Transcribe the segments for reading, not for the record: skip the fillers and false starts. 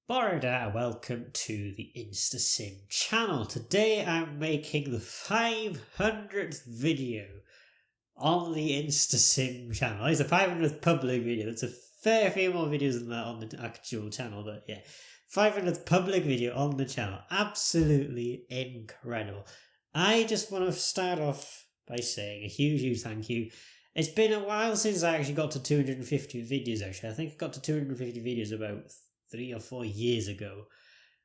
Borda, welcome to the InstaSim channel. Today I'm making the 500th video on the InstaSim channel. It's the 500th public video. It's a fair few more videos than that on the actual channel, but yeah. 500th public video on the channel. Absolutely incredible. I just want to start off by saying a huge thank you. It's been a while since I actually got to 250 videos actually. I think I got to 250 videos about 3 or 4 years ago,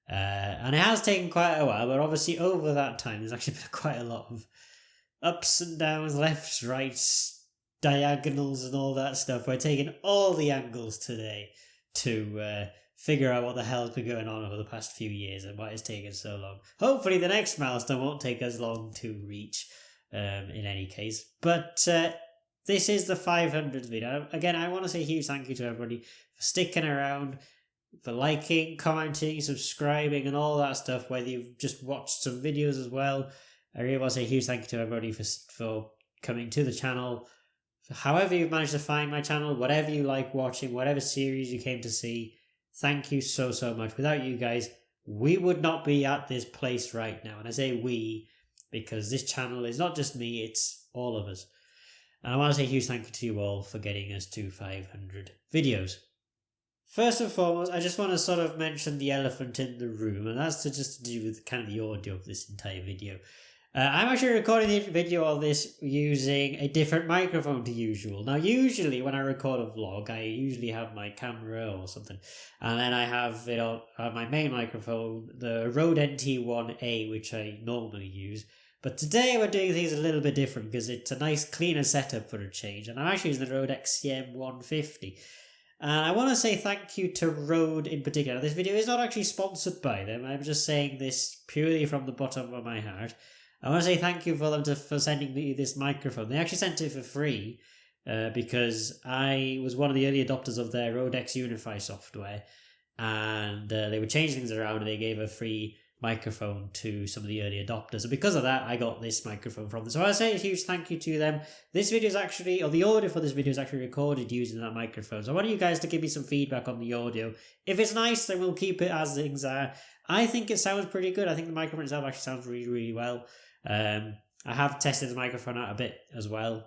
and it has taken quite a while, but obviously over that time there's actually been quite a lot of ups and downs, lefts, rights, diagonals and all that stuff. We're taking all the angles today to figure out what the hell's been going on over the past few years and why it's taken so long. Hopefully the next milestone won't take as long to reach in any case, but this is the 500th video. Again, I want to say a huge thank you to everybody for sticking around, for liking, commenting, subscribing and all that stuff, whether you've just watched some videos as well. I really want to say a huge thank you to everybody for coming to the channel. However you've managed to find my channel, whatever you like watching, whatever series you came to see, thank you so much. Without you guys, we would not be at this place right now. And I say we because this channel is not just me, it's all of us. And I want to say a huge thank you to you all for getting us to 500 videos. First and foremost, I just want to sort of mention the elephant in the room, and that's to do with kind of the audio of this entire video. I'm actually recording the video of this using a different microphone to usual. Now, usually when I record a vlog, I usually have my camera or something, and then I have my main microphone, the Rode NT1A, which I normally use. But today we're doing things a little bit different because it's a nice cleaner setup for a change, and I'm actually using the Rode XCM150. And I want to say thank you to Rode in particular. This video is not actually sponsored by them. I'm just saying this purely from the bottom of my heart. I want to say thank you for them for sending me this microphone. They actually sent it for free because I was one of the early adopters of their Rode X Unify software. And they were changing things around and they gave a free microphone to some of the early adopters, and because of that I got this microphone from them. So I say a huge thank you to them. This video is actually, or the audio for this video is actually recorded using that microphone, so I want you guys to give me some feedback on the audio. If it's nice, then we'll keep it as things are. I think it sounds pretty good. I think the microphone itself actually sounds really well. I have tested the microphone out a bit as well,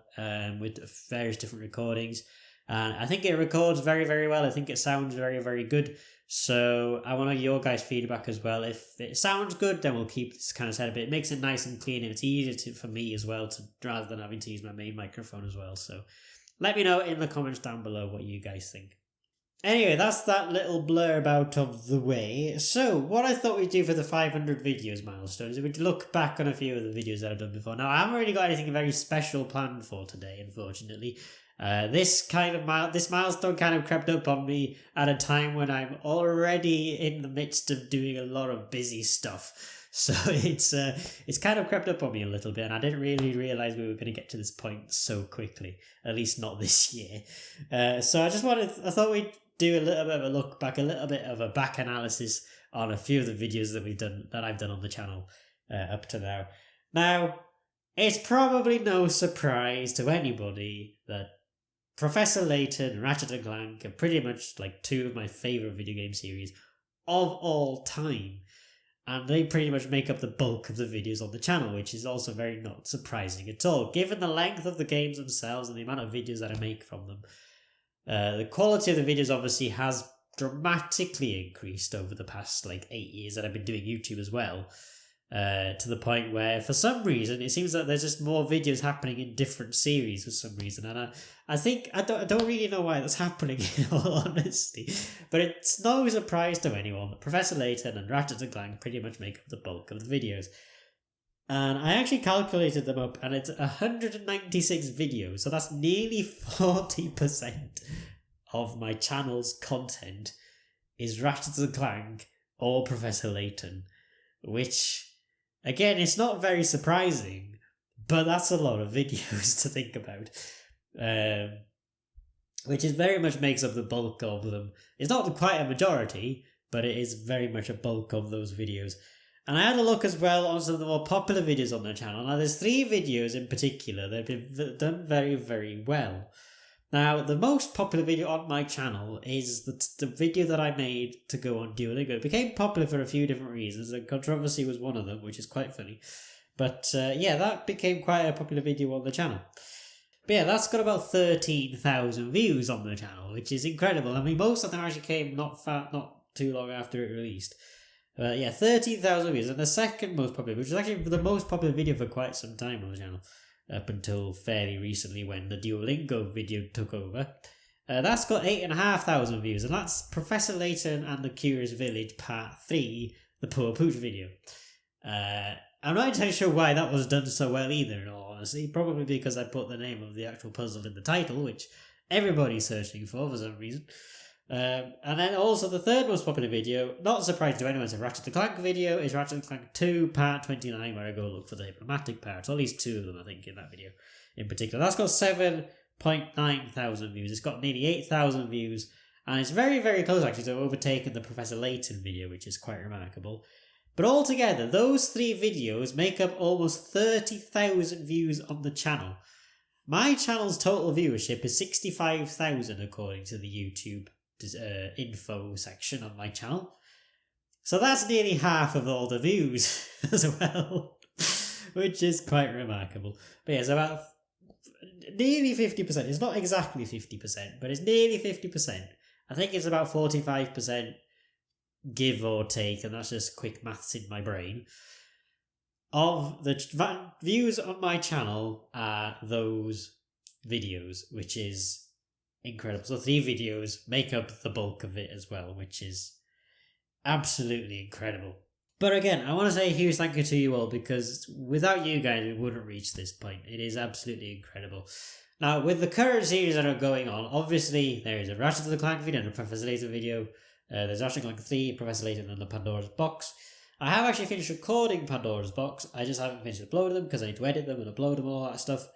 with various different recordings, and I think it records very well. I think it sounds very good. So I want your guys' feedback as well. If it sounds good, then we'll keep this kind of setup. It makes it nice and clean, and it's easier for me as well rather than having to use my main microphone as well. So let me know in the comments down below what you guys think. Anyway, that's that little blurb out of the way. So what I thought we'd do for the 500 videos milestone is we'd look back on a few of the videos that I've done before. Now, I haven't really got anything very special planned for today, unfortunately. This milestone kind of crept up on me at a time when I'm already in the midst of doing a lot of busy stuff. So it's kind of crept up on me a little bit, and I didn't really realise we were going to get to this point so quickly, at least not this year. So I thought we'd do a little bit of a look back, a little bit of a back analysis on a few of the videos that I've done on the channel up to now. Now, it's probably no surprise to anybody that Professor Layton and Ratchet & Clank are pretty much like two of my favourite video game series of all time. And they pretty much make up the bulk of the videos on the channel, which is also very not surprising at all, given the length of the games themselves and the amount of videos that I make from them. The quality of the videos obviously has dramatically increased over the past 8 years that I've been doing YouTube as well. To the point where, for some reason, it seems that there's just more videos happening in different series for some reason, and I think I don't really know why that's happening in all honesty, but it's no surprise to anyone that Professor Layton and Ratchet & Clank pretty much make up the bulk of the videos. And I actually calculated them up, and it's 196 videos, so that's nearly 40% of my channel's content is Ratchet & Clank or Professor Layton, which, again, it's not very surprising, but that's a lot of videos to think about. Which is very much makes up the bulk of them. It's not quite a majority, but it is very much a bulk of those videos. And I had a look as well on some of the more popular videos on the channel. Now, there's 3 videos in particular that have been done very well. Now, the most popular video on my channel is the video that I made to go on Duolingo. It became popular for a few different reasons, and controversy was one of them, which is quite funny. But yeah, that became quite a popular video on the channel. But yeah, that's got about 13,000 views on the channel, which is incredible. I mean, most of them actually came not too long after it released. Yeah, 13,000 views. And the second most popular, which is actually the most popular video for quite some time on the channel, up until fairly recently when the Duolingo video took over. That's got 8,500 views, and that's Professor Layton and the Curious Village Part 3, the Poor Pooch video. I'm not entirely sure why that was done so well either, in all honesty. Probably because I put the name of the actual puzzle in the title, which everybody's searching for some reason. And then also the third most popular video, not surprising to anyone, it's a Ratchet & Clank video, is Ratchet & Clank 2 Part 29, where I go look for the diplomatic parts. At least 2 of them, I think, in that video in particular. That's got 7.9 thousand views. It's got nearly 8,000 views, and it's very, very close actually to overtaking the Professor Layton video, which is quite remarkable. But altogether, those 3 videos make up almost 30,000 views on the channel. My channel's total viewership is 65,000 according to the YouTube info section on my channel. So that's nearly half of all the views as well, which is quite remarkable. But yeah, it's about nearly 50%. It's not exactly 50%, but it's nearly 50%. I think it's about 45%, give or take, and that's just quick maths in my brain, of the views on my channel are those videos, which is incredible. So 3 videos make up the bulk of it as well, which is absolutely incredible. But again, I want to say a huge thank you to you all, because without you guys, we wouldn't reach this point. It is absolutely incredible. Now, with the current series that are going on, obviously there is a Ratchet & Clank video and a Professor Layton video. There's Ratchet & Clank 3, Professor Layton, and the Pandora's Box. I have actually finished recording Pandora's Box. I just haven't finished uploading them because I need to edit them and upload them and all that stuff.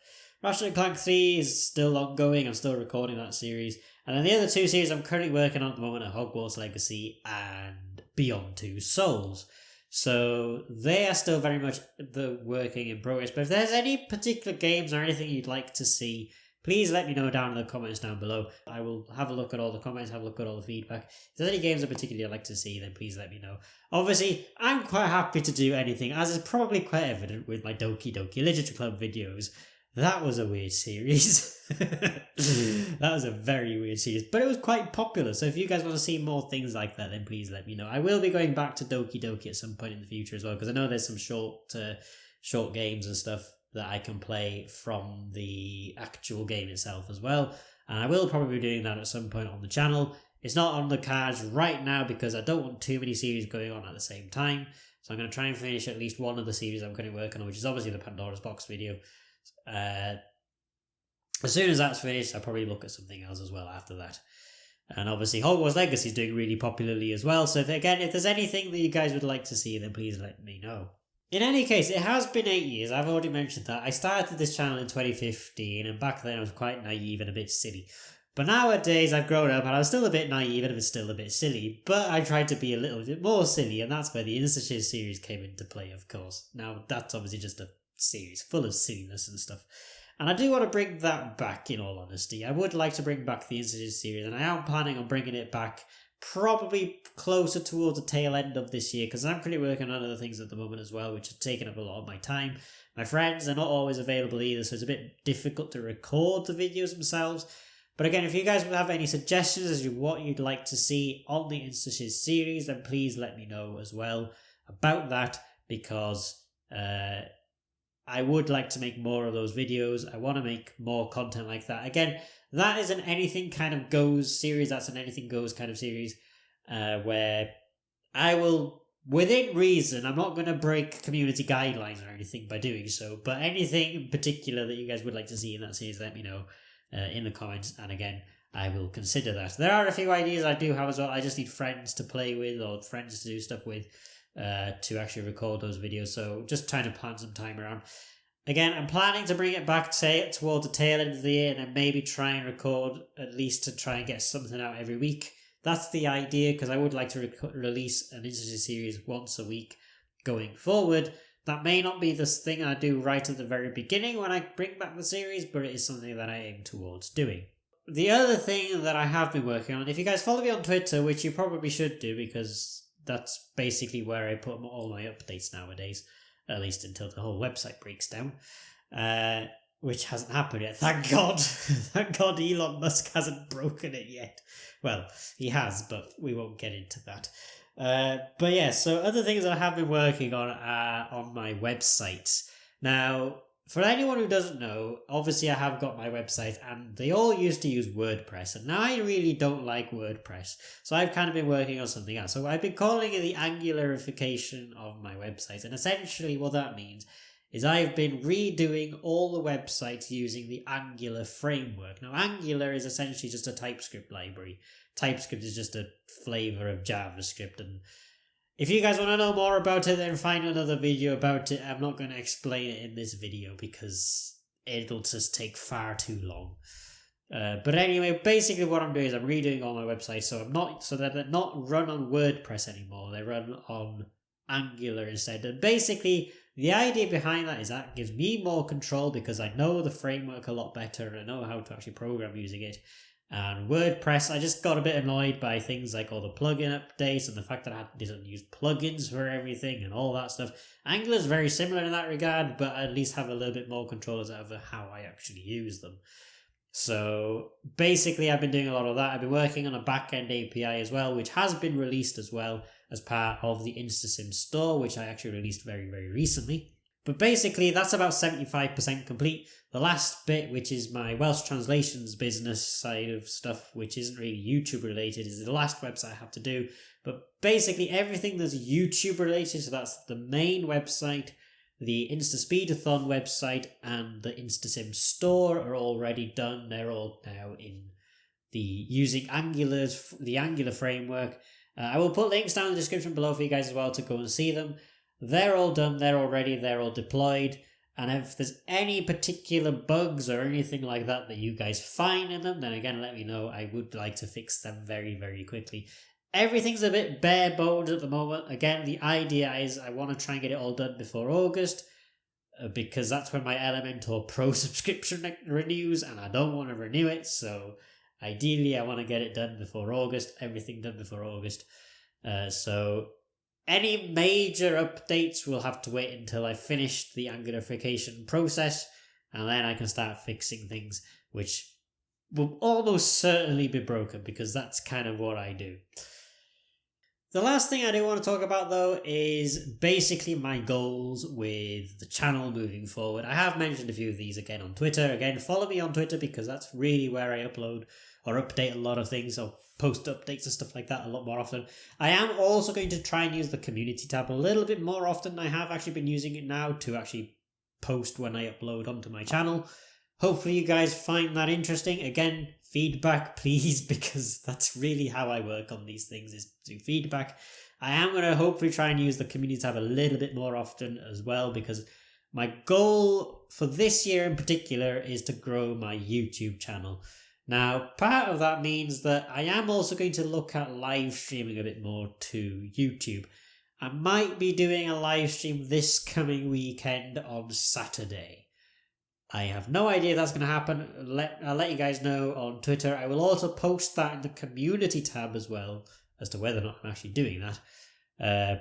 Ratchet & Clank 3 is still ongoing. I'm still recording that series. And then the other 2 series I'm currently working on at the moment are Hogwarts Legacy and Beyond Two Souls. So they are still very much the working in progress. But if there's any particular games or anything you'd like to see, please let me know down in the comments down below. I will have a look at all the comments, have a look at all the feedback. If there's any games in particular you'd like to see, then please let me know. Obviously, I'm quite happy to do anything, as is probably quite evident with my Doki Doki Literature Club videos. That was a weird series. That was a very weird series, but it was quite popular. So if you guys want to see more things like that, then please let me know. I will be going back to Doki Doki at some point in the future as well, because I know there's some short games and stuff that I can play from the actual game itself as well. And I will probably be doing that at some point on the channel. It's not on the cards right now because I don't want too many series going on at the same time. So I'm going to try and finish at least one of the series I'm currently working on, which is obviously the Pandora's Box video. As soon as that's finished, I'll probably look at something else as well after that. And obviously Hogwarts Legacy is doing really popularly as well. So if there's anything that you guys would like to see, then please let me know. In any case, it has been 8 years. I've already mentioned that. I started this channel in 2015, and back then I was quite naive and a bit silly. But nowadays I've grown up and I was still a bit naive and I was still a bit silly. But I tried to be a little bit more silly, and that's where the InstaShiz series came into play, of course. Now, that's obviously just a series full of silliness and stuff. And I do want to bring that back, in all honesty. I would like to bring back the InstaShiz series, and I am planning on bringing it back probably closer towards the tail end of this year, because I'm currently working on other things at the moment as well, which are taking up a lot of my time. My friends are not always available either, so it's a bit difficult to record the videos themselves. But again, if you guys have any suggestions as to what you'd like to see on the InstaShiz series, then please let me know as well about that, because I would like to make more of those videos. I want to make more content like that. Again, that is an anything kind of goes series. That's an anything goes kind of series where I will, within reason, I'm not going to break community guidelines or anything by doing so, but anything in particular that you guys would like to see in that series, let me know in the comments. And again, I will consider that. There are a few ideas I do have as well. I just need friends to play with or friends to do stuff with to actually record those videos. So just trying to plan some time around. Again, I'm planning to bring it back, say, towards the tail end of the year, and then maybe try and record, at least to try and get something out every week. That's the idea, because I would like to release an InstaShiz series once a week going forward. That may not be the thing I do right at the very beginning when I bring back the series, but it is something that I aim towards doing. the other thing that I have been working on, if you guys follow me on Twitter, which you probably should do because that's basically where I put all my updates nowadays, at least until the whole website breaks down, which hasn't happened yet. Thank God. Thank God Elon Musk hasn't broken it yet. Well, he has, but we won't get into that. But yeah, so other things I have been working on my website. Now, for anyone who doesn't know, obviously I have got my website and they all used to use WordPress, and now I really don't like WordPress. So I've kind of been working on something else. So I've been calling it the Angularification of my website, and essentially what that means is I've been redoing all the websites using the Angular framework. Now, Angular is essentially just a TypeScript library. TypeScript is just a flavor of JavaScript, and if you guys want to know more about it, then find another video about it. I'm not going to explain it in this video because it'll just take far too long. But anyway, basically what I'm doing is I'm redoing all my websites, so that they're not run on WordPress anymore. They run on Angular instead. And basically, the idea behind that is that gives me more control because I know the framework a lot better and I know how to actually program using it. And WordPress, I just got a bit annoyed by things like all the plugin updates and the fact that I didn't use plugins for everything and all that stuff. Angular is very similar in that regard, but I at least have a little bit more control over how I actually use them. So basically I've been doing a lot of that. I've been working on a backend API as well, which has been released as well as part of the InstaSim store, which I actually released very, very recently. But basically, that's about 75% complete. The last bit, which is my Welsh translations business side of stuff, which isn't really YouTube related, is the last website I have to do. But basically, everything that's YouTube related, so that's the main website, the InstaSpeedathon website, and the InstaSim store are already done. They're all now in using the Angular framework. I will put links down in the description below for you guys as well to go and see them. They're all done, they're all ready, they're all deployed, and if there's any particular bugs or anything like that that you guys find in them, then again let me know. I would like to fix them very, very quickly. Everything's a bit bare bones at the moment. Again, the idea is I want to try and get it all done before August, because that's when my Elementor Pro subscription renews, and I don't want to renew it, so ideally I want to get it done before August, everything done before August. So any major updates will have to wait until I finish the Angularification process, and then I can start fixing things which will almost certainly be broken, because that's kind of what I do. The last thing I do want to talk about though is basically my goals with the channel moving forward. I have mentioned a few of these again on Twitter. Again, follow me on Twitter because that's really where I upload or update a lot of things, or post updates and stuff like that a lot more often. I am also going to try and use the community tab a little bit more often. I have actually been using it now to actually post when I upload onto my channel. Hopefully you guys find that interesting. Again, feedback please, because that's really how I work on these things, is through feedback. I am going to hopefully try and use the community tab a little bit more often as well, because my goal for this year in particular is to grow my YouTube channel. Now, part of that means that I am also going to look at live streaming a bit more to YouTube. I might be doing a live stream this coming weekend on Saturday. I have no idea if that's going to happen. I'll let you guys know on Twitter. I will also post that in the community tab as well, as to whether or not I'm actually doing that.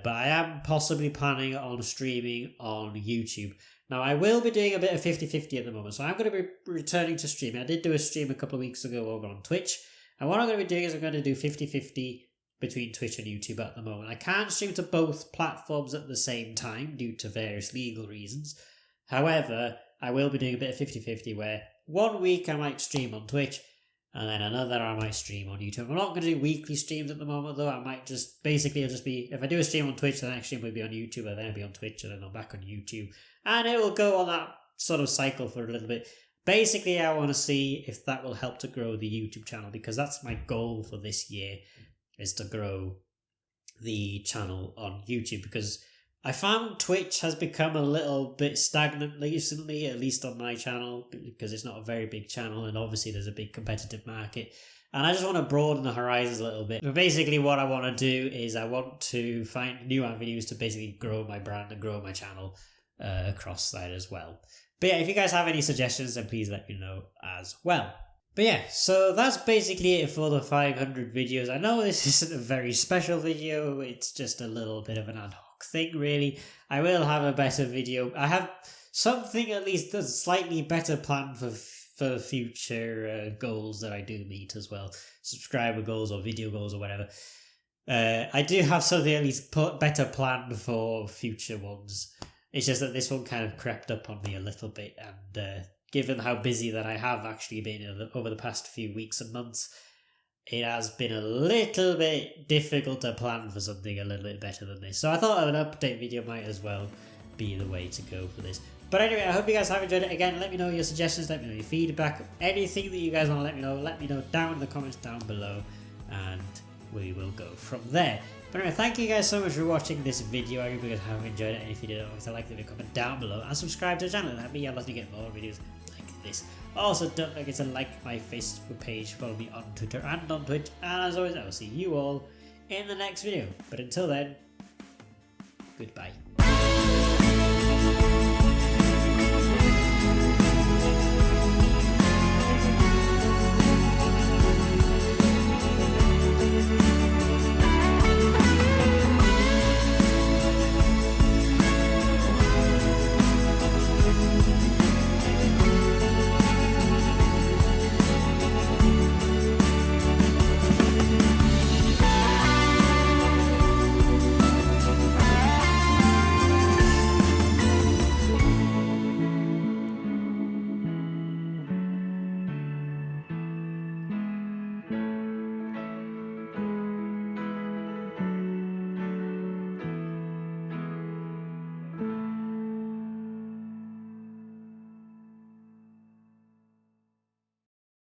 But I am possibly planning on streaming on YouTube. Now, I will be doing a bit of 50-50 at the moment, so I'm going to be returning to streaming. I did do a stream a couple of weeks ago over on Twitch, and what I'm going to be doing is I'm going to do 50-50 between Twitch and YouTube at the moment. I can't stream to both platforms at the same time due to various legal reasons. However, I will be doing a bit of 50-50 where one week I might stream on Twitch, and then another I might stream on YouTube. I'm not going to do weekly streams at the moment though. I might just, basically it'll just be, if I do a stream on Twitch, the next stream will be on YouTube, and then I'll be on Twitch, and then I'm back on YouTube. And it will go on that sort of cycle for a little bit. Basically, I want to see if that will help to grow the YouTube channel, because that's my goal for this year, is to grow the channel on YouTube, because I found Twitch has become a little bit stagnant recently, at least on my channel, because it's not a very big channel, and obviously there's a big competitive market. And I just want to broaden the horizons a little bit. But basically what I want to do is I want to find new avenues to basically grow my brand and grow my channel across that as well. But yeah, if you guys have any suggestions, then please let me know as well. But yeah, so that's basically it for the 500 videos. I know this isn't a very special video, it's just a little bit of an ad hoc thing really. I will have a better video. I have something at least that's slightly better planned for future goals that I do meet as well. Subscriber goals or video goals or whatever. I do have something at least better planned for future ones. It's just that this one kind of crept up on me a little bit, and given how busy that I have actually been over the past few weeks and months, it has been a little bit difficult to plan for something a little bit better than this. So I thought an update video might as well be the way to go for this. But anyway, I hope you guys have enjoyed it. Again, let me know your suggestions, let me know your feedback, anything that you guys want to let me know down in the comments down below, and we will go from there. But anyway, thank you guys so much for watching this video. I hope you guys have enjoyed it, and if you did, don't like to leave a comment down below and subscribe to the channel. That'd be able to get more videos like this. Also, don't forget to like my Facebook page, follow me on Twitter and on Twitch, and as always, I will see you all in the next video. But until then, goodbye.